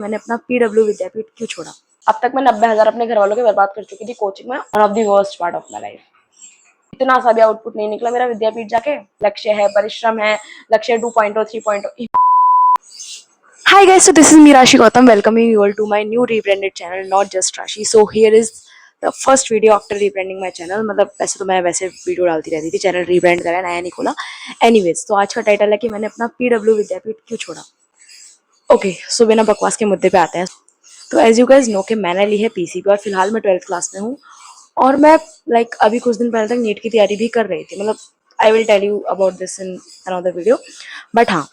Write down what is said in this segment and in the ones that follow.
मैंने अपना पीडब्ल्यू विद्यापीठ क्यों छोड़ा। अब तक मैं 90,000 अपने घर वालों के बर्बाद कर चुकी थी कोचिंग में। One of the worst part of my life. इतना सा भी आउटपुट नहीं निकला मेरा विद्यापीठ जाके। लक्ष्य है, परिश्रम है, लक्ष्य 2.0 3.0। Hi guys, so this is me Rashi Gautam welcoming you all to my new rebranded channel, not just Rashi. So here is the first video after rebranding my channel. मतलब वैसे तो मैं वैसे वीडियो डालती रहती थी, चैनल रीब्रांड करा, नया नहीं खोला। एनीवेज, तो आज का टाइटल है कि मैंने अपना पीडब्ल्यू विद्यापीठ क्यों छोड़ा। ओके, सो बिना बकवास के मुद्दे पे आते हैं। तो एज यू गाइज नो कि मैंने ली है पीसीबी और फिलहाल मैं 12th क्लास में हूँ। और मैं अभी कुछ दिन पहले तक नीट की तैयारी भी कर रही थी। मतलब I will tell you about this in another video. But हाँ,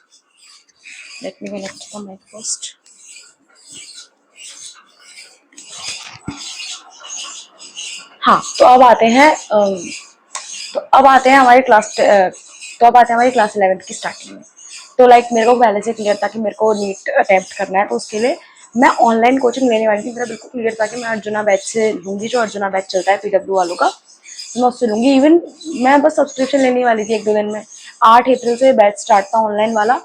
let me connect the mic first. हाँ, तो अब आते हैं हमारी क्लास 11th की स्टार्टिंग में। तो मेरे को पहले से क्लियर था कि मेरे को नीट अटेम्प्ट करना है। तो उसके लिए मैं ऑनलाइन कोचिंग लेने वाली थी। मेरा बिल्कुल क्लियर था कि मैं अर्जुना बैच से लूंगी, जो अर्जुना बैच चलता है पीडब्ल्यू वालों का, मैं उससे लूंगी। इवन मैं बस सब्सक्रिप्शन लेने वाली थी 1-2 दिन में। 8 अप्रैल से बैच स्टार्ट था ऑनलाइन वाला।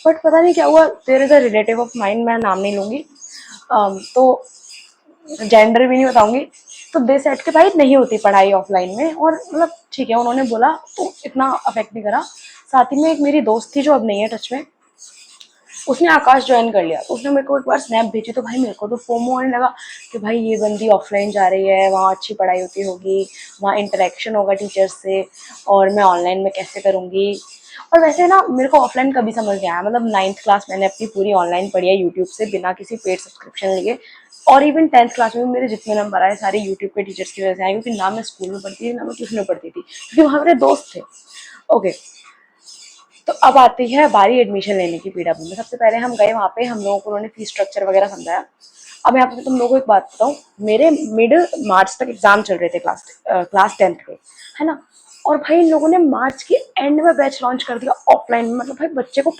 बट पता नहीं क्या हुआ, there is a relative of mind, मैं नाम नहीं लूंगी, तो जेंडर भी नहीं बताऊंगी। तो दे सेट के भाई नहीं होती पढ़ाई ऑफलाइन में। और मतलब ठीक है, उन्होंने बोला तो इतना अफेक्ट नहीं करा। साथ ही में एक मेरी दोस्त थी जो अब नहीं है टच में, उसने आकाश ज्वाइन कर लिया। तो उसने मेरे को एक बार स्नैप भेजी, तो भाई मेरे को तो फोमो होने लगा कि भाई ये बंदी ऑफलाइन जा रही है, वहाँ अच्छी पढ़ाई होती होगी, वहाँ इंटरेक्शन होगा टीचर्स से, और मैं ऑनलाइन में कैसे करूँगी। और वैसे ना मेरे को ऑफलाइन कभी समझ नहीं आया। मतलब 9th क्लास मैंने अपनी पूरी ऑनलाइन पढ़ी है यूट्यूब से, बिना किसी पेड सब्सक्रिप्शन लिए। और इवन 10th क्लास में मेरे जितने नंबर आए सारे यूट्यूब के टीचर्स की वजह से आए, क्योंकि ना मैं स्कूल में पढ़ती थी ना मैं ट्यूशन में पढ़ती थी, क्योंकि वहाँ मेरे दोस्त थे। ओके, तो अब आती है बारी एडमिशन लेने की पीडब्ल्यू में। सबसे पहले हम गए वहाँ पे, हम लोगों को उन्होंने फीस स्ट्रक्चर वगैरह समझाया। अब यहाँ पे तुम लोगों को एक बात बताऊँ, मेरे मिड मार्च तक एग्जाम चल रहे थे क्लास 10th के, है ना। और भाई इन लोगों ने मार्च के एंड में बैच लॉन्च कर दिया ऑफलाइन में। मतलब भाई बच्चे को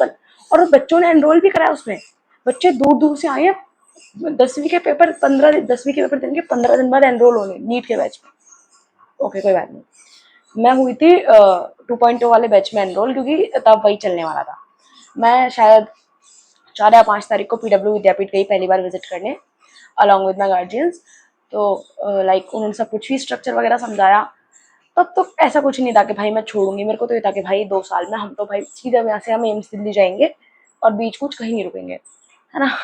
और बच्चों ने एनरोल भी कराया उसमें। बच्चे दूर दूर से आए हैं। 10वीं के पेपर देने के 15 दिन बाद एनरोल होने नीट के बैच में। ओके, कोई बात नहीं। मैं हुई थी 2.0 वाले बैच में एनरोल, क्योंकि तब वही चलने वाला था। मैं शायद 4 या 5 तारीख को पीडब्ल्यू विद्यापीठ गई पहली बार विजिट करने, अलॉन्ग विद माई गार्जियंस। तो उन्होंने सब कुछ फीस स्ट्रक्चर वगैरह समझाया। तब तो ऐसा कुछ नहीं था कि भाई मैं छोड़ूंगी। मेरे को तो ये था कि भाई 2 साल में हम तो भाई सीधा यहाँ से हम एम्स दिल्ली जाएंगे और बीच कुछ कहीं नहीं रुकेंगे, है ना।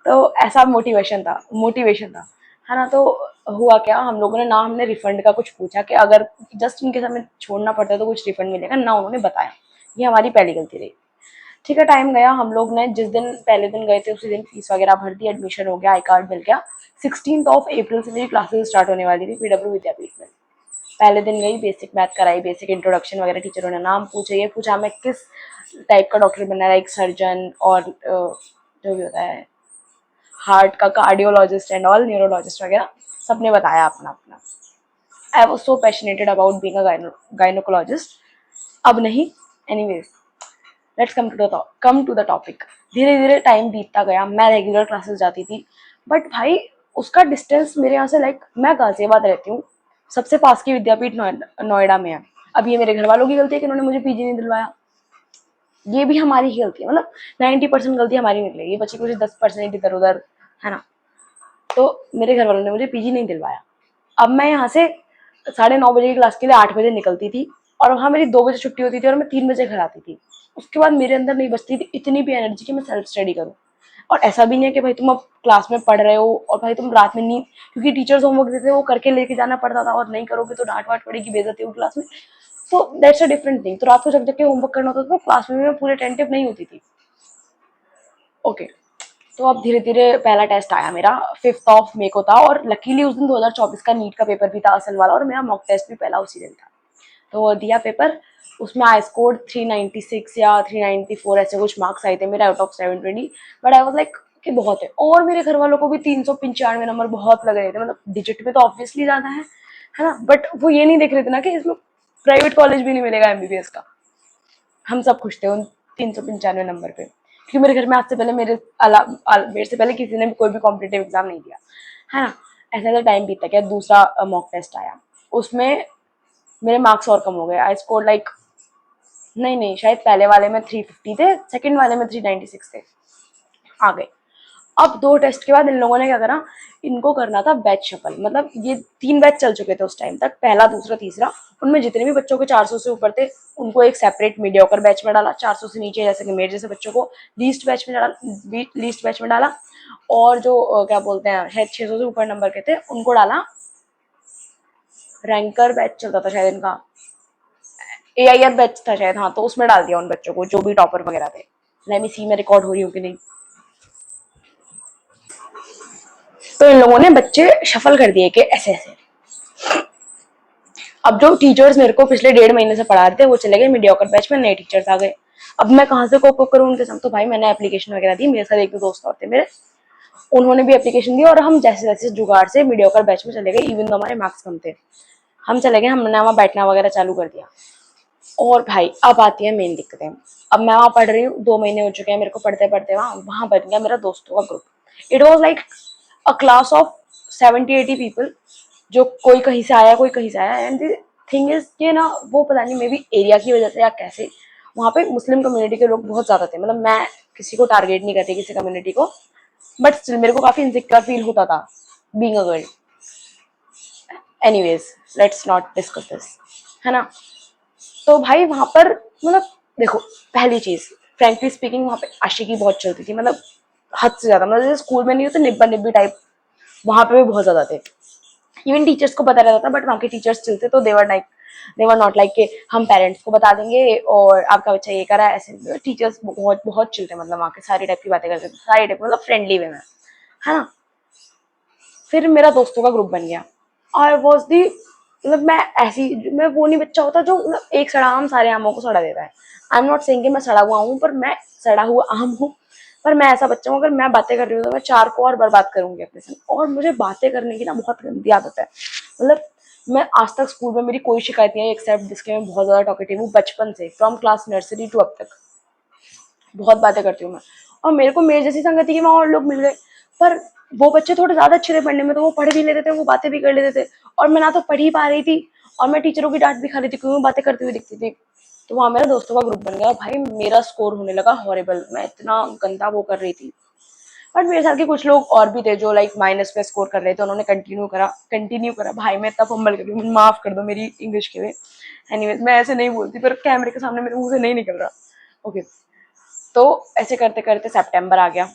तो ऐसा मोटिवेशन था, है ना। तो हुआ क्या, हम लोगों ने ना हमने रिफंड का कुछ पूछा कि अगर जस्ट इनकेस हमें छोड़ना पड़ता है तो कुछ रिफंड मिलेगा ना, उन्होंने बताया। ये हमारी पहली गलती रही। ठीक है, टाइम गया। हम लोग ने जिस दिन पहले दिन गए थे उसी दिन फीस वगैरह भर दी, एडमिशन हो गया, आई कार्ड मिल गया। 16 अप्रैल से मेरी क्लासेस स्टार्ट होने वाली थी पीडब्ल्यू विद्यापीठ में। पहले दिन गई, बेसिक मैथ कराई, बेसिक इंट्रोडक्शन वगैरह, टीचरों ने नाम पूछे, ये पूछा मैं किस टाइप का डॉक्टर बनना है, लाइक सर्जन और जो भी होता है हार्ट का, कार्डियोलॉजिस्ट एंड ऑल, न्यूरोलॉजिस्ट वगैरह, सबने बताया अपना अपना। I was so passionated about being a gynaecologist. अब नहीं, anyways, let's come to the topic. धीरे धीरे टाइम बीतता गया, मैं रेगुलर क्लासेस जाती थी। बट भाई उसका डिस्टेंस मेरे यहाँ से मैं गाजियाबाद रहती हूँ, सबसे पास की विद्यापीठ नोएडा में है। अब ये मेरे घर वालों की गलती है कि उन्होंने मुझे पीजी नहीं दिलवाया। ये भी हमारी ही गलती है। मतलब 90% गलती हमारी निकलेगी, बची कुछ 10% इधर उधर, है ना। तो मेरे घर वालों ने मुझे पीजी नहीं दिलवाया। अब मैं यहाँ से 9:30 की क्लास के लिए 8 बजे निकलती थी, और वहाँ मेरी 2 बजे छुट्टी होती थी और मैं 3 बजे घर आती थी। उसके बाद मेरे अंदर नहीं बचती थी इतनी भी एनर्जी कि मैं सेल्फ स्टडी करूँ। और ऐसा भी नहीं है कि भाई तुम अब क्लास में पढ़ रहे हो और भाई तुम रात में नींद, क्योंकि टीचर्स होमवर्क देते थे वो करके लेके जाना पड़ता था, और नहीं करोगे तो डांट वाट पड़ेगी, बेइज्जती होगी क्लास में। तो दैट्स अ डिफरेंट थिंग। तो रात को जग जग के होमवर्क करना होता था, तो क्लास में मैं पूरे अटेंटिव नहीं होती थी। ओके, तो अब धीरे धीरे पहला टेस्ट आया मेरा 5 मई को था, और लकीली उस दिन 2024 का नीट का पेपर भी था असल वाला, और मेरा मॉक टेस्ट भी पहला उसी दिन था। तो दिया पेपर, उसमें आई स्कोर्ड 396 या 394 ऐसे कुछ मार्क्स आए थे मेरे out of 720। But I was like कि बहुत है। और मेरे घर वालों को भी 395 नंबर बहुत लग रहे थे। मतलब डिजिट में तो ऑब्वियसली ज्यादा है ना। बट वो ये नहीं देख रहे थे ना कि इसमें प्राइवेट कॉलेज भी नहीं मिलेगा एमबीबीएस का। हम सब खुश थे उन 395 नंबर पे, क्योंकि मेरे घर में आज से पहले मेरे से पहले किसी ने भी कोई भी कॉम्पिटेटिव एग्जाम नहीं दिया, है ना। ऐसा ऐसा टाइम बीता गया। दूसरा मॉक टेस्ट आया, उसमें मेरे मार्क्स और कम हो गए। आई स्कोर नहीं, शायद पहले वाले में 350 थे, सेकंड वाले में 396 थे, आ गए। अब 2 टेस्ट के बाद इन लोगों ने क्या करा, इनको करना था बैच शफल। मतलब ये 3 बैच चल चुके थे उस टाइम तक, पहला, दूसरा, तीसरा। उनमें जितने भी बच्चों के 400 से ऊपर थे उनको एक सेपरेट मीडियोकर बैच में डाला, 400 से नीचे जैसे कि मेरे जैसे बच्चों को लीस्ट बैच में डाला, और जो क्या बोलते हैं शायद 600 से ऊपर नंबर के थे उनको डाला रैंकर बैच चलता था शायद इनका, AIR बैच था शायद, हाँ, तो उसमें डाल दिया उन बच्चों को जो भी टॉपर वगैरह थे। लेट मी सी मैं रिकॉर्ड हो रही हूँ कि नहीं। तो इन लोगों ने बच्चे शफल कर दिए कि ऐसे ऐसे। अब जो टीचर्स मेरे को पिछले 1.5 महीने से पढ़ा रहे थे वो चले गए मीडियोकर बैच में, नए टीचर्स आ गए। अब मैं कहाँ से कोप करूँ उनके साथ? तो भाई मैंने एप्लीकेशन वगैरह दी, मेरे साथ एक दो दोस्त और थे मेरे, उन्होंने भी एप्लीकेशन दी, और हम जैसे जैसे जुगाड़ से मीडियोकर बैच में चले गए। इवन तो हमारे मार्क्स कम थे, हम चले गए, हमने वहाँ बैठना वगैरह चालू कर दिया। और भाई अब आती है मेन दिक्कतें। अब मैं वहाँ पढ़ रही हूँ, 2 महीने हो चुके हैं मेरे को पढ़ते पढ़ते, वहाँ बन गया मेरा दोस्तों का group. It was like a class of 70-80 people, जो कोई कहीं से आया कोई कहीं से आया। एंड द थिंग इज कि ना, वो पता नहीं मे बी एरिया की वजह से या कैसे, वहाँ पे मुस्लिम कम्युनिटी के लोग बहुत ज्यादा थे। मतलब मैं किसी को टारगेट नहीं करती, किसी कम्युनिटी को, बट स्टिल मेरे को काफी इनसिक्योर फील होता था being a girl. Anyways, let's not discuss this, है ना। तो भाई वहां पर मतलब देखो, पहली चीज फ्रेंकली स्पीकिंग वहां पे आशिकी बहुत चलती थी, मतलब हद से ज्यादा। मतलब जैसे स्कूल में नहीं होते निब्बा निब्बी टाइप, वहां पे भी बहुत ज्यादा थे। इवन टीचर्स को पता रहता था, बट वहाँ के टीचर्स चलते तो देवर नॉट लाइक के हम पेरेंट्स को बता देंगे और आपका बच्चा ये करा है, ऐसे। टीचर्स बहुत बहुत चिलते, मतलब वहाँ के सारी टाइप की बातें करते थे, सारी टाइप, मतलब फ्रेंडली वे में, है ना। फिर मेरा दोस्तों का ग्रुप बन गया। आई वॉज दी, मतलब मैं वो नहीं बच्चा होता जो मतलब एक सड़ा आम सारे आमों को सड़ा देता है। आई एम नॉट सेइंग कि मैं सड़ा हुआ हूँ, पर मैं सड़ा हुआ आम हूँ। पर मैं ऐसा बच्चा हूँ, अगर मैं बातें कर रही हूँ तो मैं 4 को और बर्बाद करूंगी अपने से। और मुझे बातें करने की ना बहुत गंदी आदत है। मतलब मैं आज तक स्कूल में मेरी कोई शिकायत नहीं है, एक्सेप्ट जिसके मैं बहुत ज्यादा टॉकेटिव हूँ बचपन से, फ्रॉम क्लास नर्सरी टू अब तक बहुत बातें करती हूँ मैं। और मेरे को मेरे जैसी संगति के वहां और लोग मिल गए, पर वो बच्चे थोड़े ज्यादा अच्छे थे पढ़ने में, तो वो पढ़ भी लेते थे, वो बातें भी कर लेते थे। और मैं ना तो पढ़ ही पा रही थी, और मैं टीचरों की डांट भी खा रही थी क्योंकि मैं बातें करती हुई दिखती थी। तो वहां मेरा दोस्तों का ग्रुप बन गया, भाई मेरा स्कोर होने लगा हॉरिबल, मैं इतना गंदा वो कर रही थी। बट मेरे साथ के कुछ लोग और भी थे जो लाइक माइनस पे स्कोर कर रहे थे, उन्होंने कंटिन्यू करा। भाई मैं इतना फंबल कर रही हूँ, माफ कर दो मेरी इंग्लिश के लिए। एनीवेज, मैं ऐसे नहीं बोलती, पर कैमरे के सामने मेरे मुंह से नहीं निकल रहा। ओके, तो ऐसे करते करते सितंबर आ गया,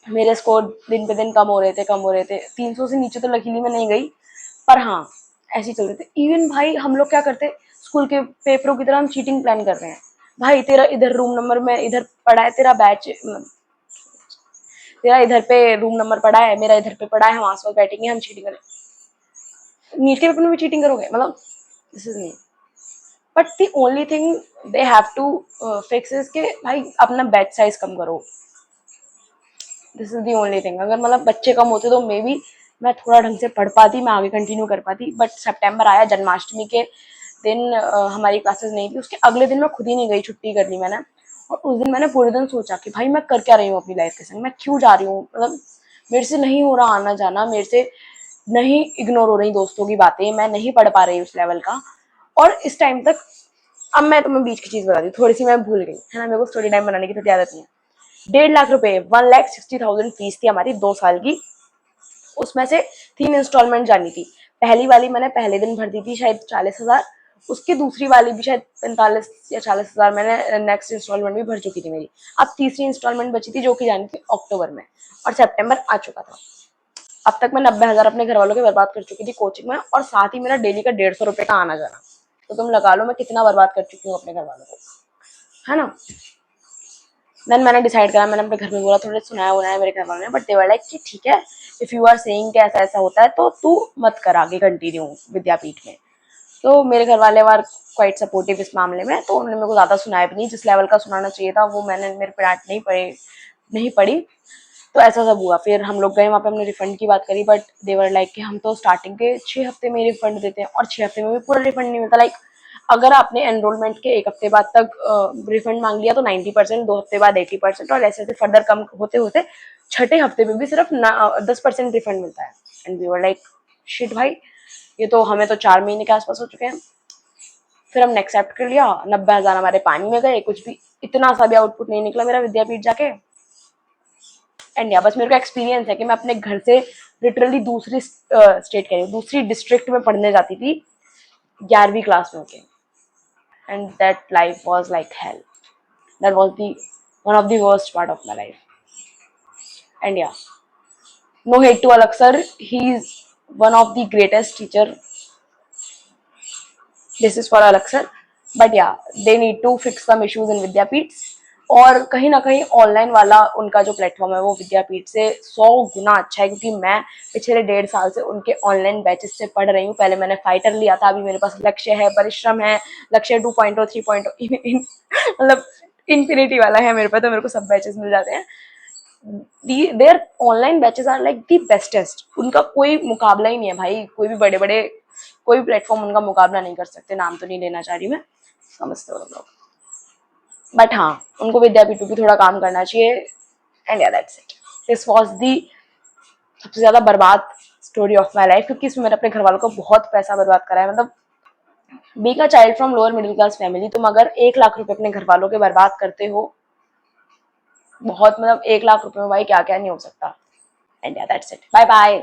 मेरे स्कोर दिन पे दिन कम हो रहे थे। 300 से नीचे तो लकीली में नहीं गई, पर हाँ ऐसे ही चल रहे थे। इवन भाई हम लोग क्या करते, स्कूल के पेपरों की तरह हम चीटिंग प्लान कर रहे हैं। भाई तेरा इधर रूम नंबर में इधर पड़ा है, तेरा इधर पे रूम नंबर पड़ा है, मेरा इधर पे पड़ा है, हम आस पास बैठेंगे, हम चीटिंग करें। नीट के पेपर में भी चीटिंग करोगे? मतलब दिस इज नहीं। But the only thing they have to fix is के भाई अपना बैच साइज कम करो। This is the only thing. अगर मतलब बच्चे कम होते तो मे बी मैं थोड़ा ढंग से पढ़ पाती, मैं आगे कंटिन्यू कर पाती। बट सितंबर आया, जन्माष्टमी के दिन हमारी क्लासेस नहीं थी, उसके अगले दिन मैं खुद ही नहीं गई, छुट्टी कर ली मैंने। और उस दिन मैंने पूरे दिन सोचा कि भाई मैं कर क्या रही हूँ अपनी लाइफ के संग, मैं क्यों जा रही हूँ। मतलब मेरे से नहीं हो रहा आना जाना, मेरे से नहीं इग्नोर हो रही दोस्तों की बातें, मैं नहीं पढ़ पा रही उस लेवल का। और इस टाइम तक, अब मैं तुम्हें बीच की चीज बता दी, थोड़ी सी मैं भूल गई, है ना, मेरे को स्टोरी टाइम बनाने की तो आदत नहीं है। 1.5 लाख रुपए, 1,60,000 फीस थी हमारी 2 साल की। उसमें से 3 इंस्टॉलमेंट जानी थी। पहली वाली मैंने पहले दिन भर दी थी, शायद 40,000। उसकी दूसरी वाली भी शायद 45 या 40,000 मैंने नेक्स्ट इंस्टॉलमेंट भी भर चुकी थी मेरी। अब तीसरी इंस्टॉलमेंट बची थी जो कि जानी थी अक्टूबर में, और सितंबर आ चुका था। अब तक मैं 90,000 अपने घर वालों के बर्बाद कर चुकी थी कोचिंग में, और साथ ही मेरा डेली का 150 रुपए का आना जाना। तो तुम लगा लो मैं कितना बर्बाद कर चुकी हूँ अपने घर वालों को, है ना। देन मैंने डिसाइड करा, मैंने अपने घर में बोला, थोड़ा सुनाया उनाया मेरे घर वालों ने, बट दे वर लाइक कि ठीक है, इफ यू आर सेइंग कि ऐसा ऐसा होता है तो तू मत कर आगे कंटिन्यू विद्यापीठ में। तो मेरे घर वाले वर क्वाइट सपोर्टिव इस मामले में, तो उन्होंने मेरे को ज्यादा सुनाया भी नहीं, जिस लेवल का सुनाना चाहिए था वो मैंने मेरे पे डांट नहीं पड़ी। तो ऐसा सब हुआ। फिर हम लोग गए वहाँ पे, हमने रिफंड की बात करी, बट देवर लाइक कि हम तो स्टार्टिंग के 6 हफ्ते में रिफंड देते हैं, और 6 हफ्ते में भी पूरा रिफंड नहीं मिलता। लाइक अगर आपने एनरोलमेंट के 1 हफ्ते बाद तक रिफंड मांग लिया तो 90%, 2 हफ्ते बाद 80%, और ऐसे ऐसे फर्दर कम होते होते छठे हफ्ते में भी सिर्फ 10% रिफंड मिलता है। And we were like shit भाई, ये तो हमें तो 4 महीने के आसपास हो चुके हैं। फिर हमने एक्सेप्ट कर लिया, 90,000 हमारे पानी में गए, कुछ भी इतना सा भी आउटपुट नहीं निकला मेरा विद्यापीठ जाके। एंड या बस मेरे को एक्सपीरियंस है कि मैं अपने घर से लिटरली दूसरी स्टेट कह रही हूँ, दूसरी डिस्ट्रिक्ट में पढ़ने जाती थी 11वीं क्लास में होके, and that life was like hell. That was the one of the worst part of my life. And या, no hate to Alak sir, he is one of the greatest teacher. This is for Alak sir, but yeah, they need to fix some issues in Vidyapeeth. और कहीं ना कहीं online वाला उनका जो platform है वो विद्यापीठ से 100 गुना अच्छा है, क्योंकि मैं पिछले 1.5 साल से उनके ऑनलाइन बैचेस से पढ़ रही हूँ. पहले मैंने फाइटर लिया था, अभी मेरे पास लक्ष्य है, परिश्रम है, लक्ष्य 2.0 3.0 मतलब इन्फिनिटी वाला है मेरे पास, तो मेरे को सब बैचेस मिल जाते हैं. Their online batches are like the bestest. उनका कोई मुकाबला ही नहीं है भाई. कोई भी बड़े बड़े कोई प्लेटफॉर्म उनका मुकाबला नहीं कर सकते. नाम तो नहीं लेना चाह रही मैं, समझते हो लोग. बट हाँ, उनको विद्यापीठ भी थोड़ा काम करना चाहिए. एंड या that's it. This was the सबसे ज्यादा बर्बाद स्टोरी ऑफ माई लाइफ, क्योंकि इसमें मैंने अपने घर वालों को बहुत पैसा बर्बाद करा है. मतलब being a child from lower middle class family, तुम अगर 1 लाख रुपए अपने घर वालों के बर्बाद करते हो, बहुत मतलब 1 लाख रुपए में भाई क्या क्या नहीं हो सकता. एंड या दैट्स इट. Bye bye.